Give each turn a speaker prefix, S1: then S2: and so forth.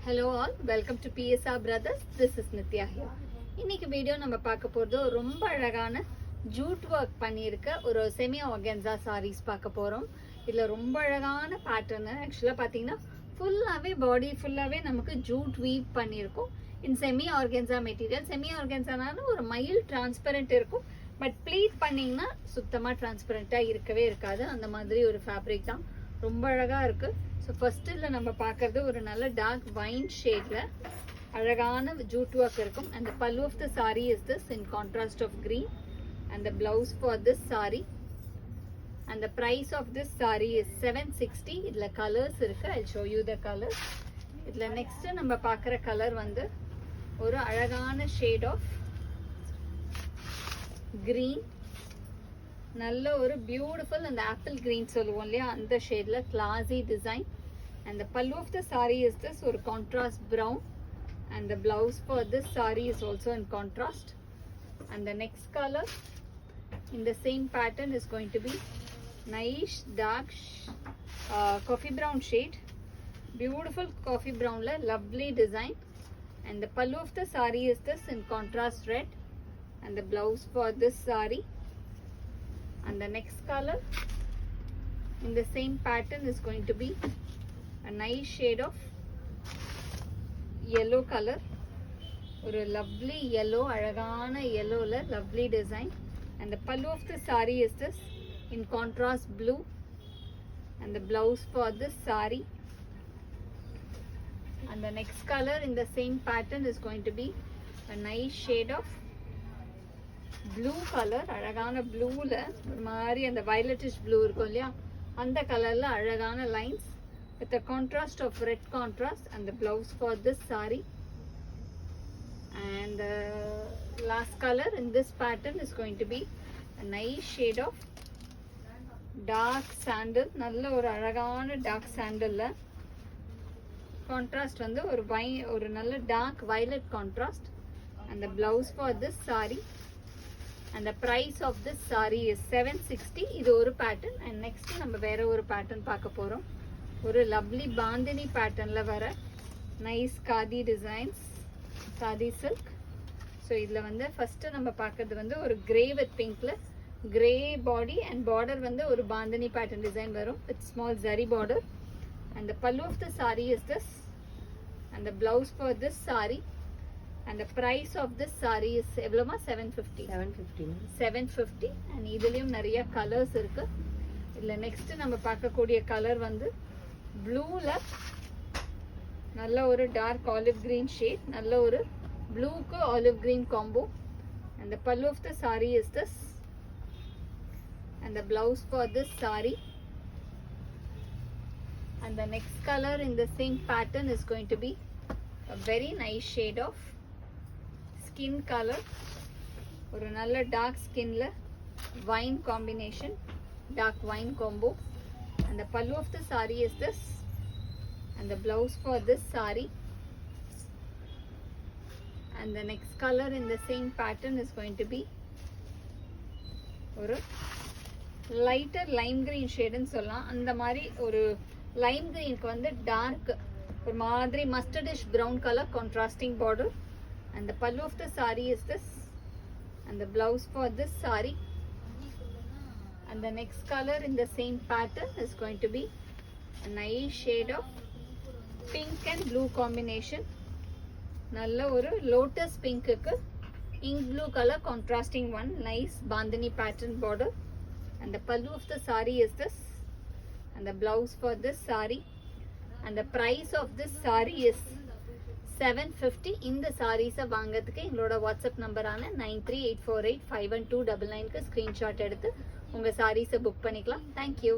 S1: Hello all, welcome to PSR Brothers. This is Nitya here. இன்னைக்கு video நம்ம பார்க்க போறது ரொம்ப அழகான ஜூட் ஒர்க் பண்ணியிருக்க ஒரு செமி ஆர்கன்சா sarees பார்க்க போறோம். இதுல ரொம்ப அழகான பேட்டர்ன். ஆக்சுவலா பாத்தீங்கன்னா ஃபுல்லாவே பாடி ஃபுல்லாவே நமக்கு ஜூட் வீவ் பண்ணியிருக்கும். இன் செமி ஆர்கன்சா மெட்டீரியல். செமி ஆர்கன்சானால ஒரு மைல்ட் டிரான்ஸ்பரண்ட் இருக்கும். பட் ப்ளீட் பண்ணீங்கன்னா சுத்தமா டிரான்ஸ்பரண்டா இருக்கவே இருக்காது. அந்த மாதிரி ஒரு ஃபேப்ரிக் தான். ரொம்ப அழகா இருக்கு. ஸோ ஃபர்ஸ்ட் இதில் நம்ம பார்க்கறது ஒரு நல்ல டார்க் வைன் ஷேட்ல அழகான ஜூட் ஒர்க் இருக்கும். And pallu of the sari is this in contrast of green. And the blouse for this saree. And the price of this saree is 760. இதுல கலர்ஸ் இருக்கு. I'll show you the colors. இதுல next நம்ம பார்க்குற colour வந்து ஒரு அழகான shade of green. நல்ல ஒரு பியூட்டிஃபுல் அந்த ஆப்பிள் கிரீன் சொல்லுவோம் இல்லையா, அந்த ஷேட்ல classy design. And the pallu of the sari is this ஒரு contrast brown. And the blouse for this sari is also in contrast. And the next colour in the same pattern is going to be nice dark coffee brown shade. Beautiful coffee ப்ரௌன்ல lovely design. And the pallu of the sari is this in contrast red. And the blouse for this sari. And the next color in the same pattern is going to be a nice shade of yellow color. Or a lovely yellow, alagana yellow la lovely design. And the pallu of the saree is this in contrast blue. And the blouse for this saree. And the next color in the same pattern is going to be a nice shade of blue colour. அழகான ப்ளூவில் ஒரு மாதிரி அந்த violetish blue இருக்கும் இல்லையா, அந்த கலரில் அழகான lines with a contrast of red contrast. And the blouse for this sari. And last colour in this pattern is going to be a nice shade of dark sandal. நல்ல ஒரு அழகான டார்க் சாண்டிலில் contrast வந்து ஒரு நல்ல dark violet contrast. And the blouse for this sari. And the price of this saree is 760. இது ஒரு pattern. And next நம்ம வேற ஒரு பேட்டர்ன் பார்க்க போறோம். ஒரு லவ்லி பாந்தினி பேட்டர்ன்ல வர nice khadi designs, khadi silk. So இதுல வந்து ஃபர்ஸ்ட் நம்ம பார்க்கறது வந்து ஒரு கிரே வித் பிங்க்ல கிரே பாடி அண்ட் பார்டர் வந்து ஒரு பாந்தினி பேட்டர்ன் டிசைன் வரும் with small zari border. And the pallu of the sari is this. And the blouse for this sari. And the price of this saree is எவ்வளவுமா 750. and இதுலயும் நிறைய கலர்ஸ் இருக்கு. இதுல next நம்ம பார்க்கக்கூடிய கலர் வந்து ப்ளூல நல்ல ஒரு டார்க் ஆலிவ் கிரீன் ஷேட். நல்ல ஒரு ப்ளூக்கு olive green combo. and the pallu of the saree is this. and the blouse for this saree. and the next color in the same pattern is going to be a very nice shade of skin color. ஒரு நல்ல dark ஸ்கின்ல wine combination, dark wine combo. and the pallu of the saree is this. and the blouse for this saree. and the next color in the same pattern is going to be ஒரு lighter Lime green ஷேடுன்னு சொல்லலாம். அந்த மாதிரி ஒரு Lime கிரீனுக்கு வந்து dark ஒரு மாதிரி mustardish brown colour contrasting border. And the pallu of the saree is this. And the blouse for this saree. And the next color in the same pattern is going to be a nice shade of pink and blue combination. நல்ல ஒரு lotus pink க்கு ink blue color contrasting one. Nice bandhani pattern border. And the pallu of the saree is this. And the blouse for this saree. And the price of this saree is 750. இந்த சாரீஸை வாங்கிறதுக்கு எங்களோட WhatsApp நம்பரான 9384851299க்கு screenshot எடுத்து உங்கள் சாரீஸை book பண்ணிக்கலாம். Thank you.